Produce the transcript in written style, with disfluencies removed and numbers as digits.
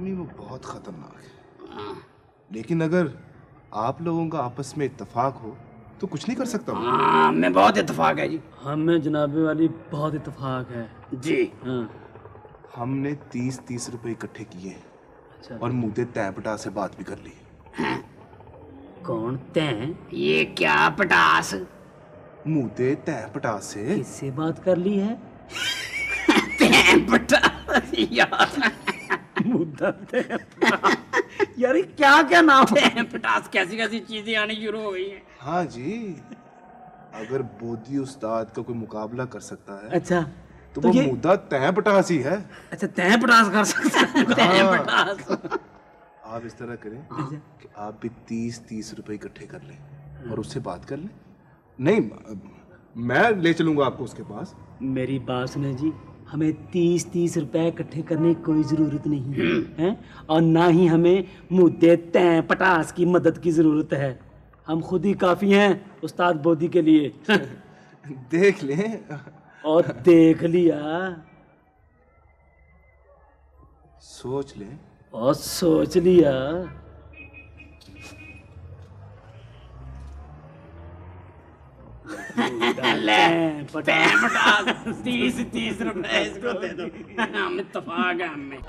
आदमी वो बहुत खतरनाक है, लेकिन अगर आप लोगों का आपस में इत्तेफाक हो तो कुछ नहीं कर सकता मैं। हाँ मैं बहुत इत्तेफाक है जी। हमें जनाबे वाली बहुत इत्तेफाक है जी हाँ। हमने 30-30 रुपए इकट्ठे किए अच्छा और मुद्दे तैपटा से बात भी कर ली। कौन तैं ये क्या पटास। मुद्दे तैपटा से किससे बात कर ली है? पटास यार, मुद्दा तैं यार ये क्या क्या नाम है? पटास कैसी कैसी चीजें आनी शुरू हो गई हैं। हाँ जी, अगर बोधी उस्ताद का कोई मुकाबला कर सकता है अच्छा तो तो वो ये मुद्दा तैपटास ही है। अच्छा तैं पटास कर सकता है? तैं हाँ। पटास आप इस तरह करें कि आप भी 30-30 रुपए इकट्ठे कर लें और उससे बात कर लें। नहीं, मैं ले चलूंगा आपको उसके पास। मेरी बात सुने जी, हमें 30-30 रुपए इकट्ठे करने की कोई जरूरत नहीं है, हैं? और ना ही हमें मुद्दे तैं पटास की मदद की जरूरत है। हम खुद ही काफी हैं उस्ताद बोधी के लिए। देख लें। और देख लिया सोच लें। और सोच लिया। ले पटास पटास 30-30 रुपए इसको दे दो। हम इत्तेफाक है हमें।